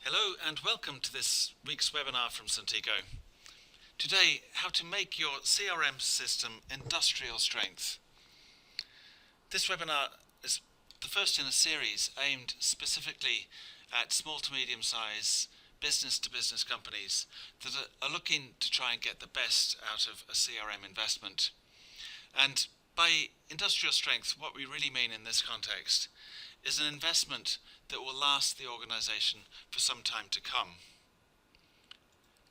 Hello and welcome to this week's webinar from Suntico. Today, how to make your CRM system industrial strength. This webinar is the first in a series aimed specifically at small to medium size business-to-business companies that are looking to try and get the best out of a CRM investment. And by industrial strength, what we really mean in this context is an investment that will last the organisation for some time to come.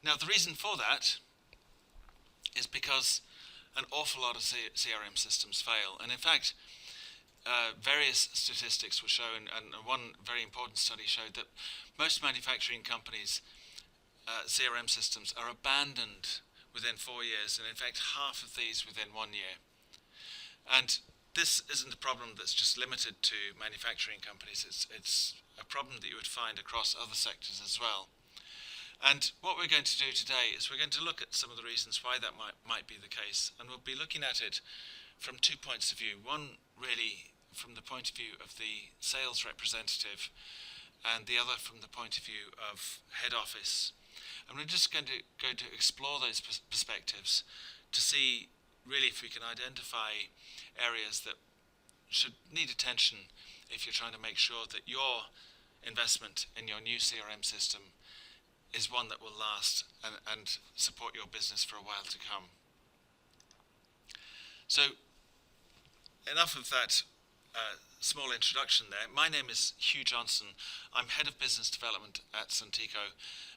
Now, the reason for that is because an awful lot of CRM systems fail. And in fact, various statistics were shown, and one very important study showed that most manufacturing companies' CRM systems are abandoned within 4 years, and in fact half of these within 1 year. And this isn't a problem that's just limited to manufacturing companies. It's a problem that you would find across other sectors as well. And what we're going to do today is we're going to look at some of the reasons why that might be the case, and we'll be looking at it from 2 points of view. One really from the point of view of the sales representative, and the other from the point of view of head office. And we're just going to explore those perspectives to see really if we can identify areas that should need attention if you're trying to make sure that your investment in your new CRM system is one that will last and support your business for a while to come. So, enough of that small introduction there. My name is Hugh Johnson. I'm Head of Business Development at Suntico,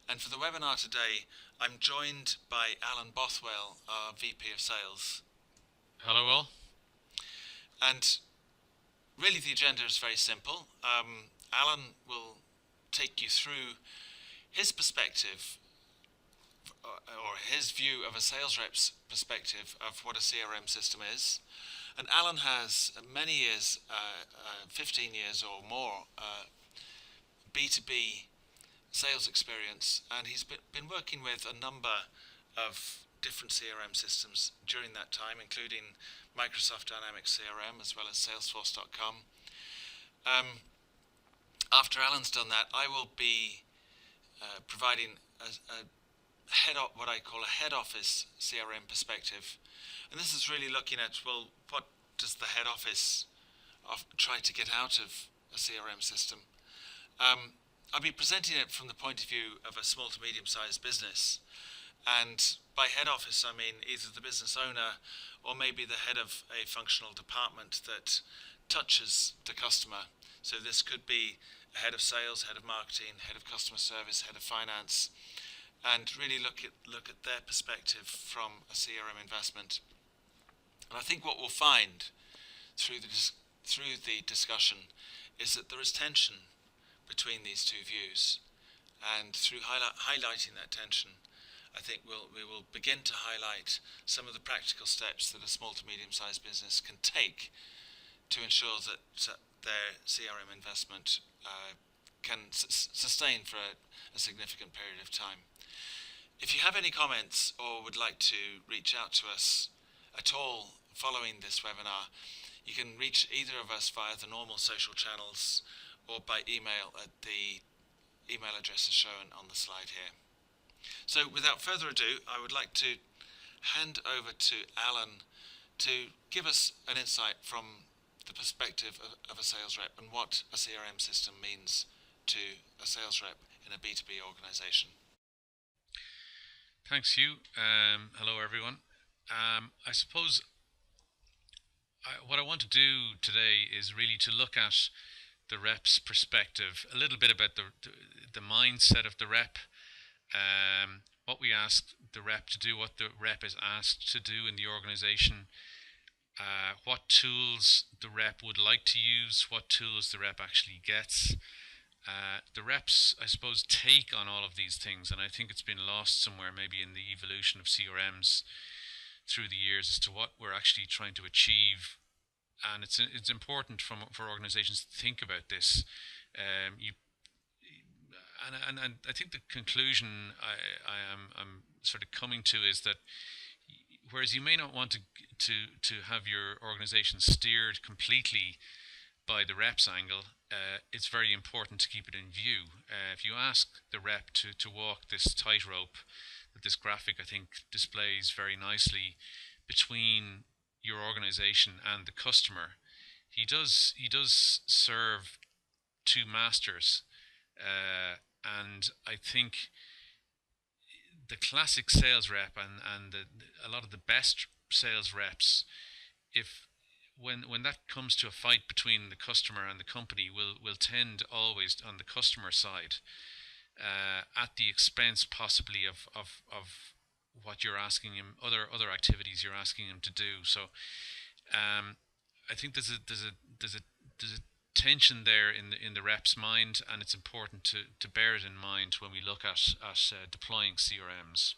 and for the webinar today I'm joined by Alan Bothwell, our VP of Sales. Hello all. And really the agenda is very simple. Alan will take you through his perspective or his view of a sales rep's perspective of what a CRM system is. And Alan has many years, 15 years or more, B2B sales experience, and he's been working with a number of different CRM systems during that time, including Microsoft Dynamics CRM as well as Salesforce.com. After Alan's done that, I will be providing what I call a head office CRM perspective. And this is really looking at, well, what does the head office try to get out of a CRM system? I'll be presenting it from the point of view of a small to medium-sized business. And by head office, I mean either the business owner or maybe the head of a functional department that touches the customer. So this could be a head of sales, head of marketing, head of customer service, head of finance, and really look at their perspective from a CRM investment. And I think what we'll find through the discussion is that there is tension between these two views, and through highlighting that tension, I think we will begin to highlight some of the practical steps that a small to medium-sized business can take to ensure that their CRM investment can sustain for a significant period of time. If you have any comments or would like to reach out to us at all following this webinar, you can reach either of us via the normal social channels or by email at the email addresses shown on the slide here. So without further ado, I would like to hand over to Alan to give us an insight from the perspective of a sales rep and what a CRM system means to a sales rep in a B2B organization. Thanks, Hugh. Hello, everyone. I suppose what I want to do today is really to look at the rep's perspective, a little bit about the mindset of the rep, what we ask the rep to do, what the rep is asked to do in the organization, what tools the rep would like to use, what tools the rep actually gets. The rep's, I suppose, take on all of these things, and I think it's been lost somewhere maybe in the evolution of CRMs through the years as to what we're actually trying to achieve. And it's important for organizations to think about this. And I think the conclusion I'm sort of coming to is that whereas you may not want to have your organization steered completely by the rep's angle, it's very important to keep it in view. If you ask the rep to walk this tightrope that this graphic I think displays very nicely between your organization and the customer, he does serve two masters, and I think the classic sales rep and a lot of the best sales reps, if when that comes to a fight between the customer and the company, will tend always on the customer side, at the expense possibly of what you're asking him, other activities you're asking him to do. So I think there's a tension there in the rep's mind, and it's important to bear it in mind when we look at deploying CRMs.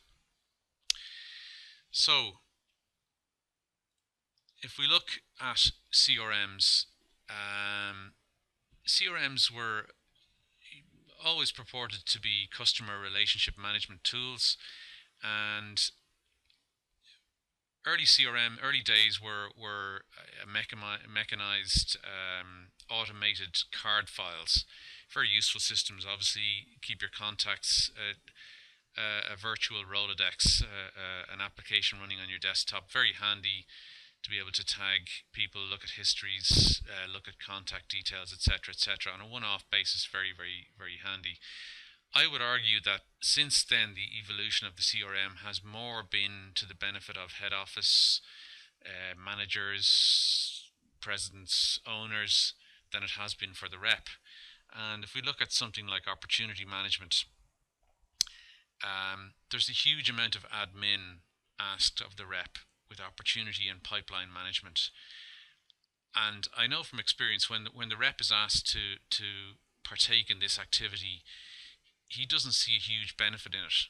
So if we look at CRMs, CRMs were always purported to be customer relationship management tools, and early days were mechanized, automated card files. Very useful systems. Obviously, keep your contacts, a virtual Rolodex, an application running on your desktop. Very handy to be able to tag people, look at histories, look at contact details, etc., etc. On a one-off basis, very, very, very handy. I would argue that since then, the evolution of the CRM has more been to the benefit of head office managers, presidents, owners, than it has been for the rep. And if we look at something like opportunity management, there's a huge amount of admin asked of the rep with opportunity and pipeline management. And I know from experience, when the rep is asked to partake in this activity, he doesn't see a huge benefit in it.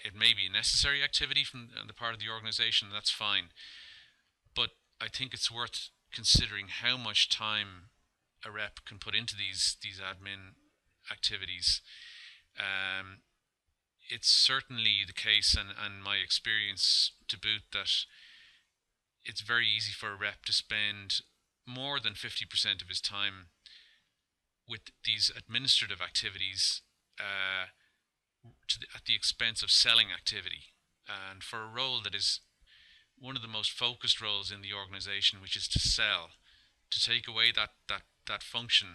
It may be a necessary activity from the part of the organization, that's fine. But I think it's worth considering how much time a rep can put into these admin activities. It's certainly the case, and my experience to boot, that it's very easy for a rep to spend more than 50% of his time with these administrative activities, at the expense of selling activity. And for a role that is one of the most focused roles in the organization, which is to sell, to take away that function,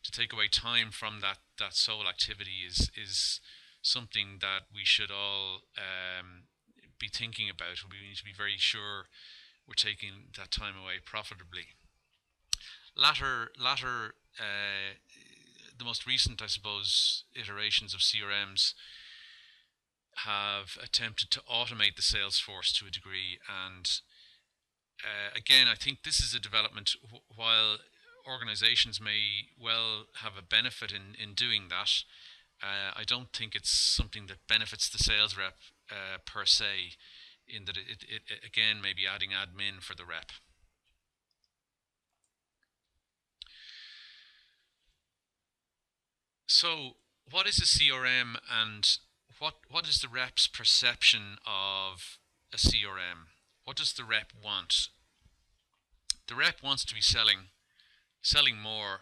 to take away time from that sole activity is something that we should all be thinking about. We need to be very sure we're taking that time away profitably. The most recent, I suppose, iterations of CRMs have attempted to automate the sales force to a degree, and again, I think this is a development. While organizations may well have a benefit in doing that, I don't think it's something that benefits the sales rep per se, in that it again may be adding admin for the rep. So what is a CRM, and what is the rep's perception of a CRM? What does the rep want? The rep wants to be selling more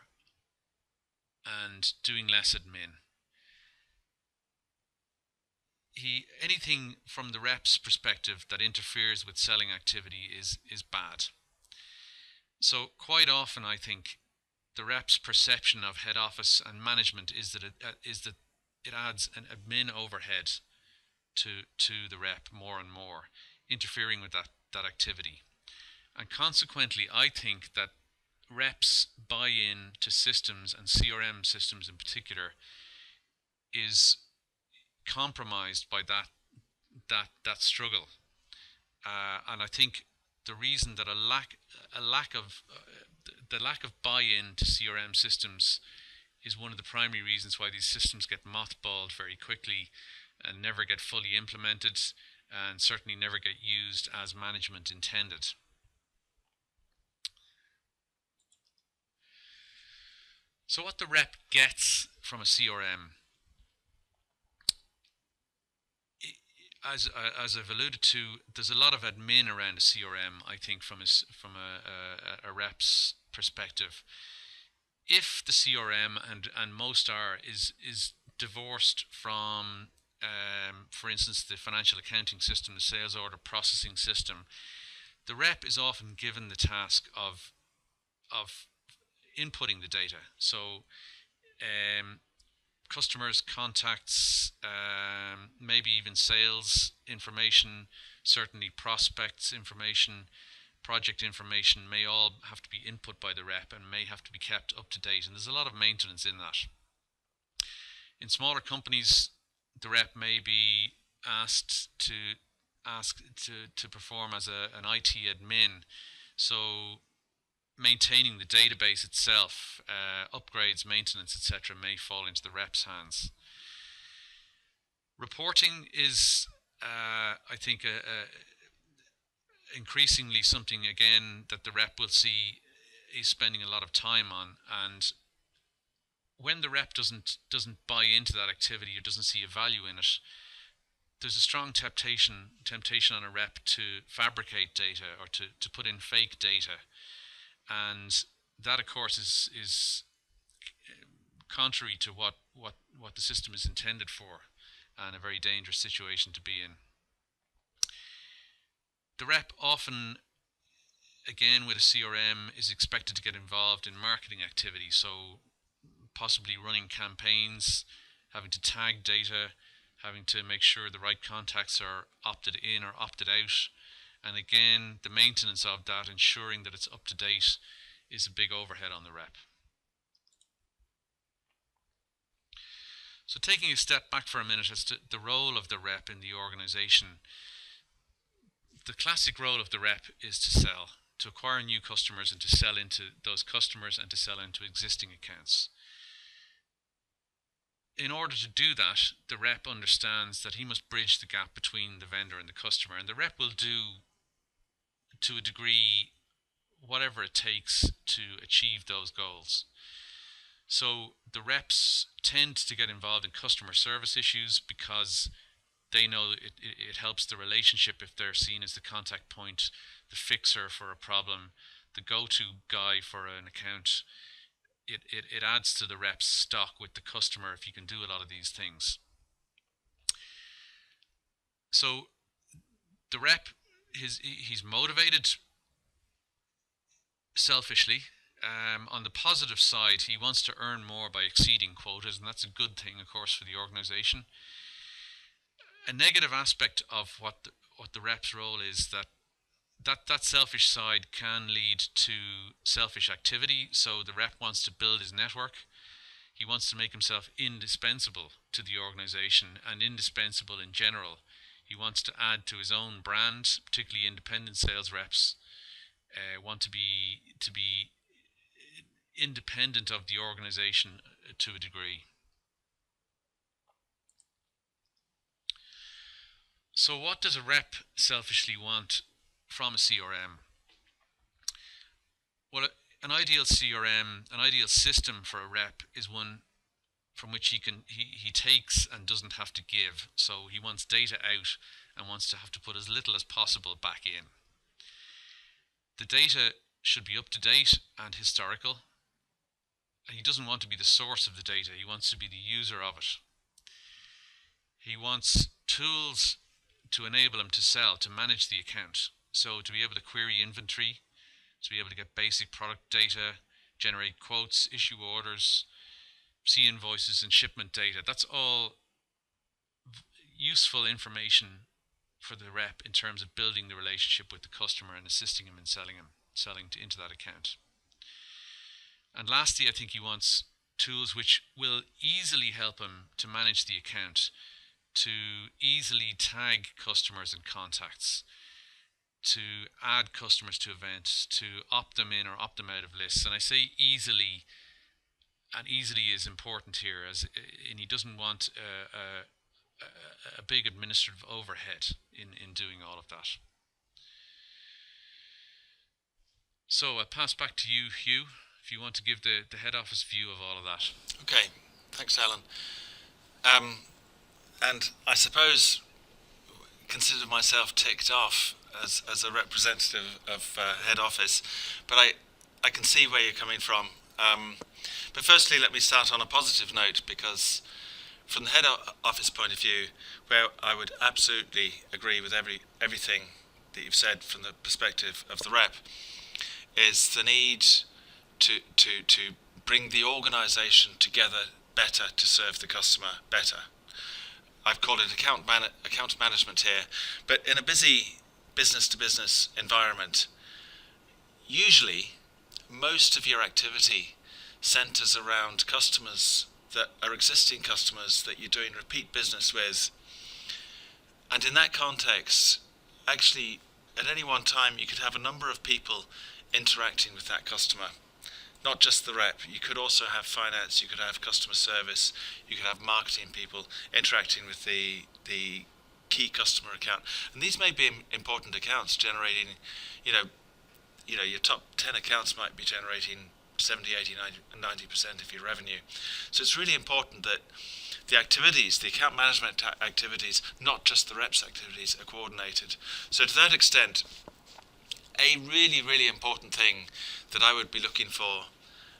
and doing less admin. Anything from the rep's perspective that interferes with selling activity is bad. So quite often, I think the rep's perception of head office and management is that it adds an admin overhead to the rep more and more, interfering with that activity. And consequently, I think that reps' buy-in to systems, and CRM systems in particular, is compromised by that struggle. And I think the reason that the lack of buy-in to CRM systems is one of the primary reasons why these systems get mothballed very quickly and never get fully implemented, and certainly never get used as management intended. So what the rep gets from a CRM, as I've alluded to, there's a lot of admin around a CRM. I think from a rep's perspective, if the CRM, and most are, is divorced from, for instance, the financial accounting system, the sales order processing system, the rep is often given the task of inputting the data. So customers, contacts, maybe even sales information, certainly prospects information, project information may all have to be input by the rep and may have to be kept up to date. And there's a lot of maintenance in that. In smaller companies, the rep may be asked to perform as an IT admin. So maintaining the database itself, upgrades, maintenance, etc., may fall into the rep's hands. Reporting is, I think, increasingly something, again, that the rep will see is spending a lot of time on. And when the rep doesn't buy into that activity or doesn't see a value in it, there's a strong temptation on a rep to fabricate data or to put in fake data. And that, of course, is contrary to what the system is intended for, and a very dangerous situation to be in. The rep often, again with a CRM, is expected to get involved in marketing activities, so possibly running campaigns, having to tag data, having to make sure the right contacts are opted in or opted out. And again, the maintenance of that, ensuring that it's up to date, is a big overhead on the rep. So taking a step back for a minute as to the role of the rep in the organization, the classic role of the rep is to sell, to acquire new customers and to sell into those customers and to sell into existing accounts. In order to do that, the rep understands that he must bridge the gap between the vendor and the customer, and the rep will do, to a degree, whatever it takes to achieve those goals. So the reps tend to get involved in customer service issues because they know it helps the relationship if they're seen as the contact point, the fixer for a problem, the go-to guy for an account. It adds to the rep's stock with the customer if you can do a lot of these things. So the rep, he's motivated selfishly. On the positive side, he wants to earn more by exceeding quotas, and that's a good thing, of course, for the organization. A negative aspect of what the rep's role is that selfish side can lead to selfish activity. So the rep wants to build his network. He wants to make himself indispensable to the organization and indispensable in general. He wants to add to his own brand, particularly independent sales reps want to be independent of the organization to a degree. So what does a rep selfishly want from a CRM? Well, an ideal CRM, an ideal system for a rep is one from which he takes and doesn't have to give. So he wants data out and wants to have to put as little as possible back in. The data should be up to date and historical. And he doesn't want to be the source of the data. He wants to be the user of it. He wants tools to enable him to sell, to manage the account. So to be able to query inventory, to be able to get basic product data, generate quotes, issue orders, see invoices and shipment data. That's all useful information for the rep in terms of building the relationship with the customer and assisting him in selling into that account. And lastly, I think he wants tools which will easily help him to manage the account, to easily tag customers and contacts, to add customers to events, to opt them in or opt them out of lists. And I say easily, and easily is important here, and he doesn't want a big administrative overhead in doing all of that. So I pass back to you, Hugh, if you want to give the head office view of all of that. Okay, thanks, Alan. And I suppose consider myself ticked off as a representative of head office, but I can see where you're coming from. But firstly, let me start on a positive note, because from the head office point of view, where I would absolutely agree with everything that you've said from the perspective of the rep, is the need to bring the organisation together better to serve the customer better. I've called it account management here, but in a busy business-to-business environment, usually most of your activity centres around customers that are existing customers that you're doing repeat business with. And in that context, actually, at any one time, you could have a number of people interacting with that customer. Not just the rep. You could also have finance, you could have customer service, you could have marketing people interacting with the key customer account. And these may be important accounts generating, your top 10 accounts might be generating 70, 80, 90% of your revenue. So it's really important that the activities, the account management activities, not just the reps activities, are coordinated. So to that extent, a really, really important thing that I would be looking for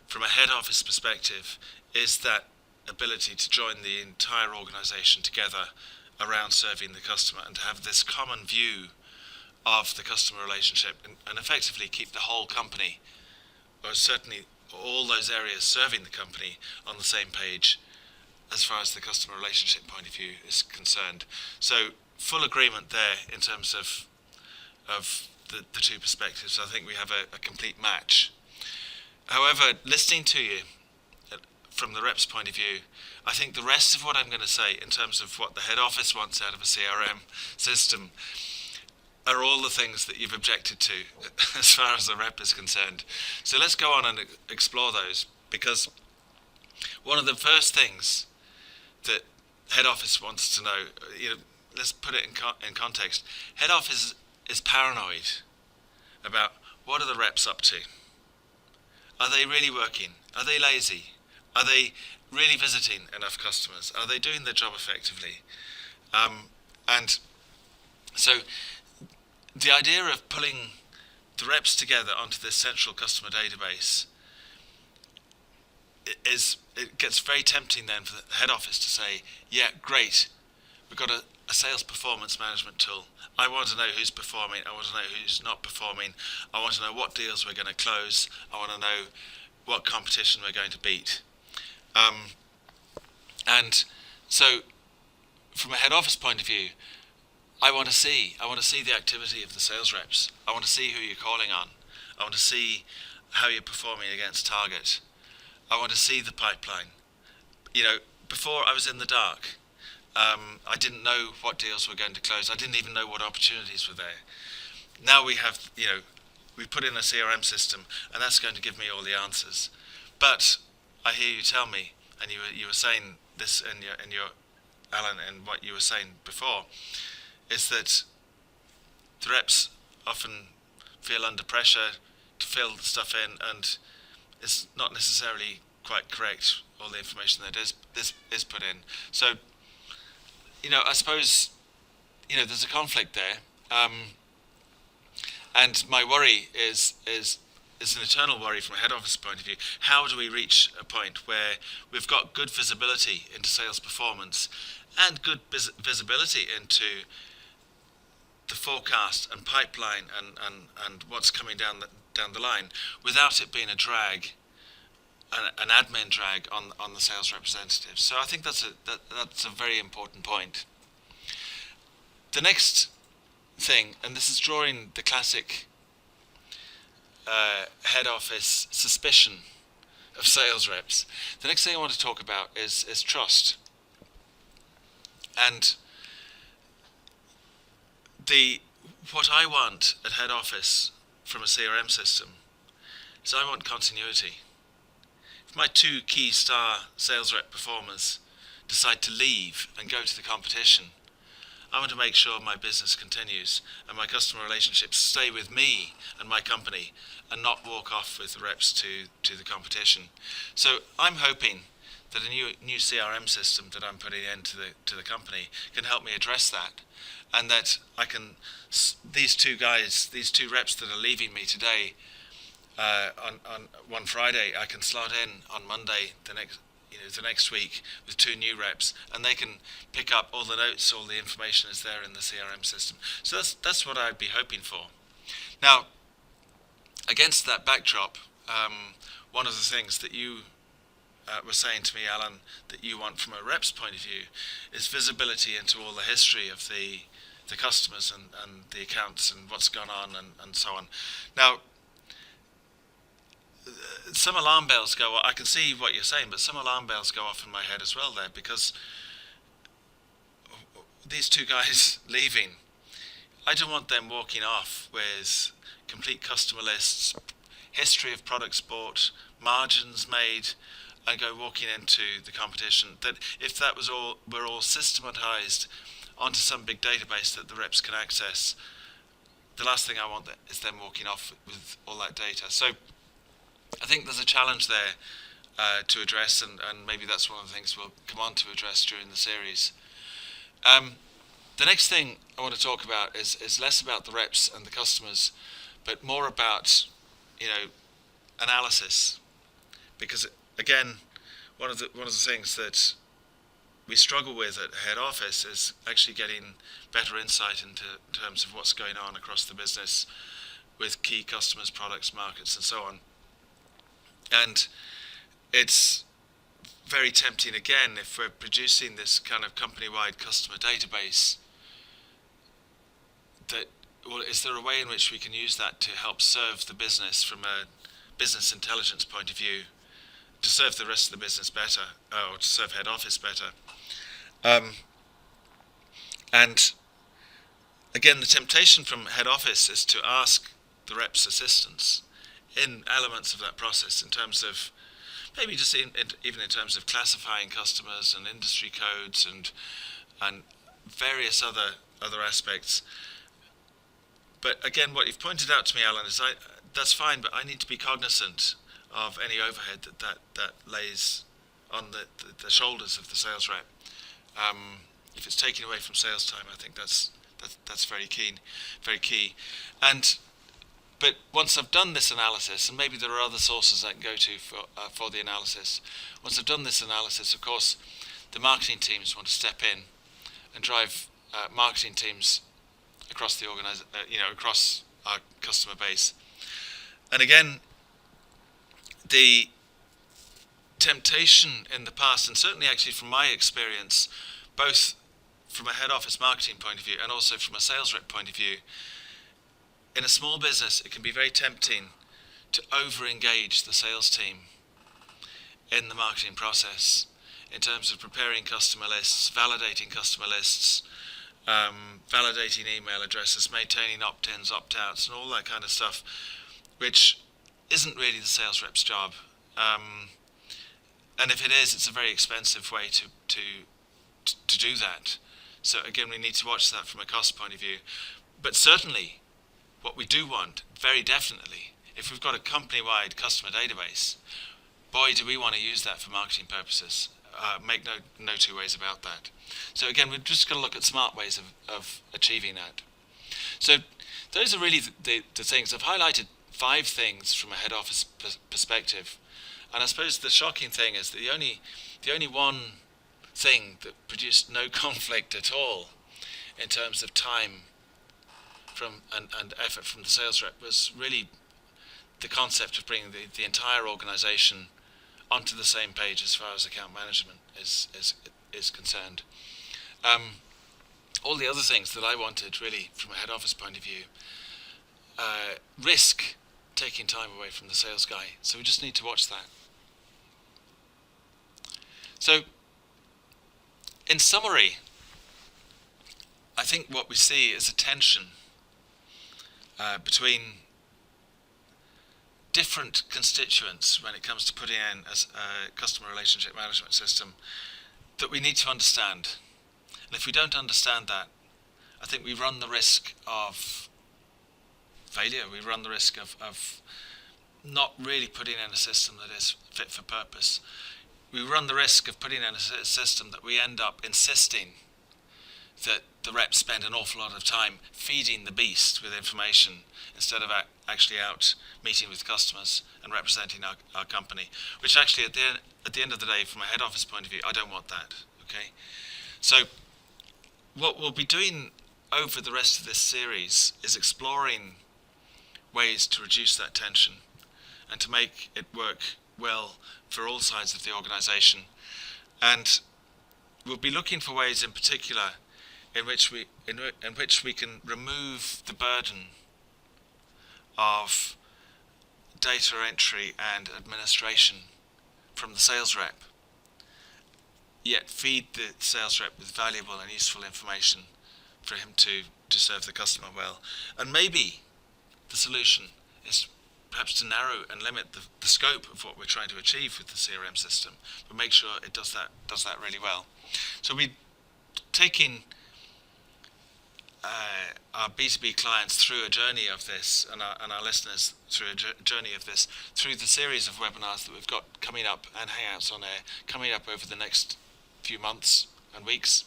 from a head office perspective is that ability to join the entire organisation together around serving the customer, and to have this common view of the customer relationship, and effectively keep the whole company, or certainly all those areas serving the company, on the same page as far as the customer relationship point of view is concerned. So full agreement there in terms of the two perspectives. I think we have a complete match. However, listening to you from the rep's point of view, I think the rest of what I'm going to say in terms of what the head office wants out of a CRM system are all the things that you've objected to as far as the rep is concerned. So let's go on and explore those, because one of the first things that head office wants to know, let's put it in context. Head office is paranoid about what are the reps up to. Are they really working? Are they lazy? Are they really visiting enough customers? Are they doing their job effectively? And so the idea of pulling the reps together onto this central customer database it gets very tempting then for the head office to say, yeah, great, we've got a sales performance management tool. I want to know who's performing, I want to know who's not performing, I want to know what deals we're going to close, I want to know what competition we're going to beat. And so from a head office point of view, I want to see the activity of the sales reps. I want to see who you're calling on. I want to see how you're performing against target. I want to see the pipeline. Before I was in the dark. I didn't know what deals were going to close. I didn't even know what opportunities were there. Now we have, we put in a CRM system, and that's going to give me all the answers. But I hear you tell me, and you were saying this in your Alan, and what you were saying before, is that the reps often feel under pressure to fill the stuff in, and it's not necessarily quite correct, all the information that is put in. So, I suppose, there's a conflict there. And my worry is an eternal worry from a head office point of view. How do we reach a point where we've got good visibility into sales performance and good visibility into the forecast and pipeline and what's coming down the line, without it being a drag, an admin drag on the sales representatives? So I think that's a very important point. The next thing, and this is drawing the classic head office suspicion of sales reps. The next thing I want to talk about is trust. And what I want at head office from a CRM system is I want continuity. If my two key star sales rep performers decide to leave and go to the competition, I want to make sure my business continues and my customer relationships stay with me and my company, and not walk off with the reps to the competition. So I'm hoping that a new CRM system that I'm putting into the company can help me address that, and that I can, these two reps that are leaving me today, on one Friday, I can slot in on Monday the next week with two new reps, and they can pick up all the notes, all the information is there in the CRM system. So that's what I'd be hoping for. Now, against that backdrop, one of the things that you were saying to me, Alan, that you want from a rep's point of view is visibility into all the history of the customers and the accounts and what's gone on and so on. Now, some alarm bells go off. I can see what you're saying, but some alarm bells go off in my head as well there, because these two guys leaving, I don't want them walking off with complete customer lists, history of products bought, margins made, and go walking into the competition. That if that were all systematized onto some big database that the reps can access, the last thing I want is them walking off with all that data. So I think there's a challenge there to address, and maybe that's one of the things we'll come on to address during the series. The next thing I want to talk about is less about the reps and the customers, but more about analysis, because again, one of the things that we struggle with at head office is actually getting better insight into terms of what's going on across the business with key customers, products, markets, and so on. And it's very tempting, again, if we're producing this kind of company-wide customer database, that, well, is there a way in which we can use that to help serve the business from a business intelligence point of view, to serve the rest of the business better, or to serve head office better? And again, the temptation from head office is to ask the reps' assistance in elements of that process, in terms of maybe just even in terms of classifying customers and industry codes and various other aspects. But again, what you've pointed out to me, Alan, is that's fine, but I need to be cognizant of any overhead that lays on the shoulders of the sales rep. If it's taken away from sales time, I think that's very key. But once I've done this analysis, and maybe there are other sources I can go to for the analysis. Once I've done this analysis, of course, the marketing teams want to step in and drive marketing teams across the across our customer base. And again, the temptation in the past, and certainly actually from my experience, both from a head office marketing point of view and also from a sales rep point of view, in a small business, it can be very tempting to over-engage the sales team in the marketing process in terms of preparing customer lists, validating customer lists, validating email addresses, maintaining opt-ins, opt-outs, and all that kind of stuff, which isn't really the sales rep's job. And if it is, it's a very expensive way to do that. So again, we need to watch that from a cost point of view. But certainly, what we do want, very definitely, if we've got a company-wide customer database, boy, do we want to use that for marketing purposes. Make no two ways about that. So again, we're just going to look at smart ways of achieving that. So those are really the things. I've highlighted 5 things from a head office perspective. And I suppose the shocking thing is that the only one thing that produced no conflict at all in terms of time and effort from the sales rep was really the concept of bringing the entire organisation onto the same page as far as account management is concerned. All the other things that I wanted really from a head office point of view risk taking time away from the sales guy. So we just need to watch that. So in summary, I think what we see is a tension between different constituents when it comes to putting in a customer relationship management system that we need to understand. And if we don't understand that, I think we run the risk of failure. We run the risk of not really putting in a system that is fit for purpose. We run the risk of putting in a system that we end up insisting that the reps spend an awful lot of time feeding the beast with information instead of actually out meeting with customers and representing our company, which actually at the end of the day, from a head office point of view, I don't want that. Okay, so what we'll be doing over the rest of this series is exploring ways to reduce that tension and to make it work well for all sides of the organisation. And we'll be looking for ways in particular in which we can remove the burden of data entry and administration from the sales rep, yet feed the sales rep with valuable and useful information for him to serve the customer well. And maybe the solution is perhaps to narrow and limit the scope of what we're trying to achieve with the CRM system, but make sure it does that really well. So we're taking our B2B clients through a journey of this, and our listeners through a journey of this, through the series of webinars that we've got coming up and Hangouts on Air coming up over the next few months and weeks.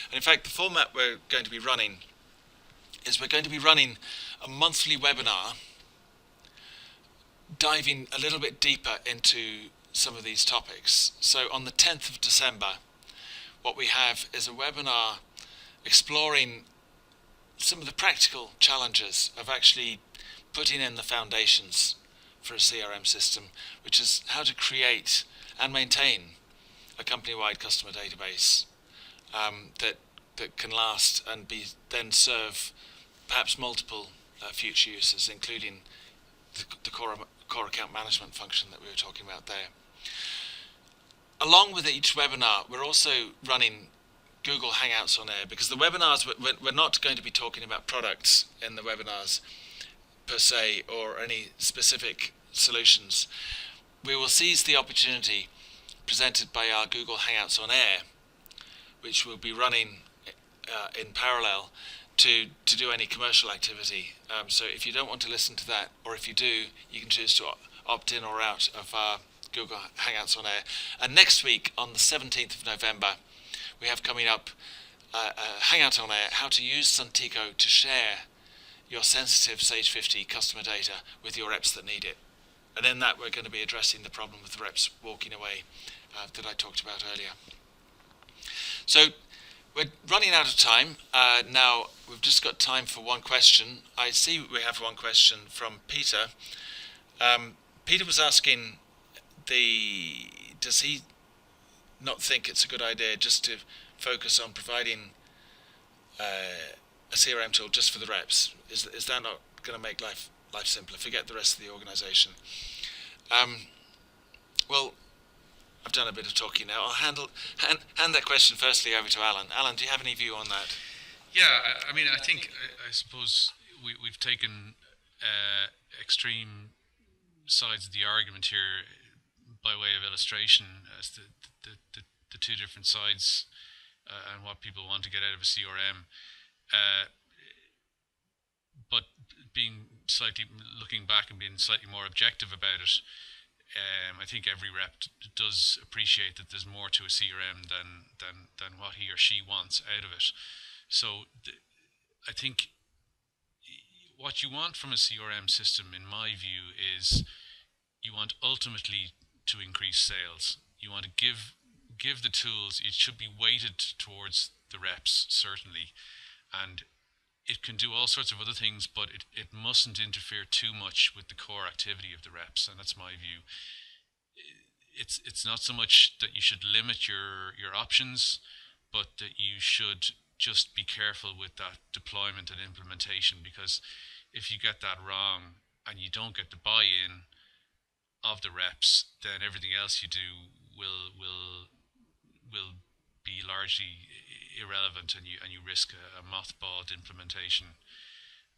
And in fact, the format we're going to be running is we're going to be running a monthly webinar diving a little bit deeper into some of these topics. So on the 10th of December, what we have is a webinar exploring some of the practical challenges of actually putting in the foundations for a CRM system, which is how to create and maintain a company-wide customer database that can last and then serve perhaps multiple future uses, including the core account management function that we were talking about there. Along with each webinar, we're also running Google Hangouts on Air, because the webinars, we're not going to be talking about products in the webinars per se, or any specific solutions. We will seize the opportunity presented by our Google Hangouts on Air, which will be running in parallel to do any commercial activity. So if you don't want to listen to that, or if you do, you can choose to opt in or out of our Google Hangouts on Air. And next week, on the 17th of November, we have coming up a Hangout on Air, how to use Suntico to share your sensitive Sage 50 customer data with your reps that need it. And in that, we're going to be addressing the problem with the reps walking away that I talked about earlier. So we're running out of time. Now, we've just got time for one question. I see we have one question from Peter. Peter was asking, does he not think it's a good idea just to focus on providing a CRM tool just for the reps? Is that not going to make life simpler? Forget the rest of the organisation. Well, I've done a bit of talking now. I'll hand that question firstly over to Alan. Alan, do you have any view on that? Yeah, I mean, I think, I suppose we've taken extreme sides of the argument here by way of illustration as the two different sides and what people want to get out of a CRM. But looking back and being slightly more objective about it, I think every rep does appreciate that there's more to a CRM than what he or she wants out of it. So I think what you want from a CRM system, in my view, is you want ultimately to increase sales. You want to give the tools. It should be weighted towards the reps, certainly, and it can do all sorts of other things, but it mustn't interfere too much with the core activity of the reps, and that's my view. It's not so much that you should limit your options, but that you should just be careful with that deployment and implementation, because if you get that wrong and you don't get the buy-in of the reps, then everything else you do will be largely irrelevant, and you risk a mothballed implementation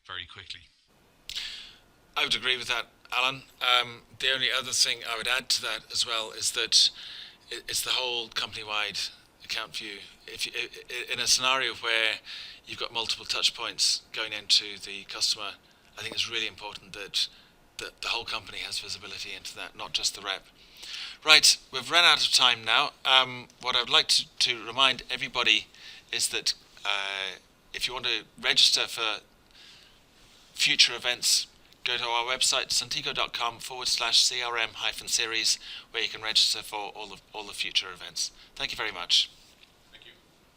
very quickly. I would agree with that, Alan. The only other thing I would add to that as well is that it's the whole company-wide account view. In a scenario where you've got multiple touch points going into the customer, I think it's really important that the whole company has visibility into that, not just the rep. Right, we've run out of time now. What I would like to remind everybody is that if you want to register for future events, go to our website suntico.com/CRM-series, where you can register for all the future events. Thank you very much.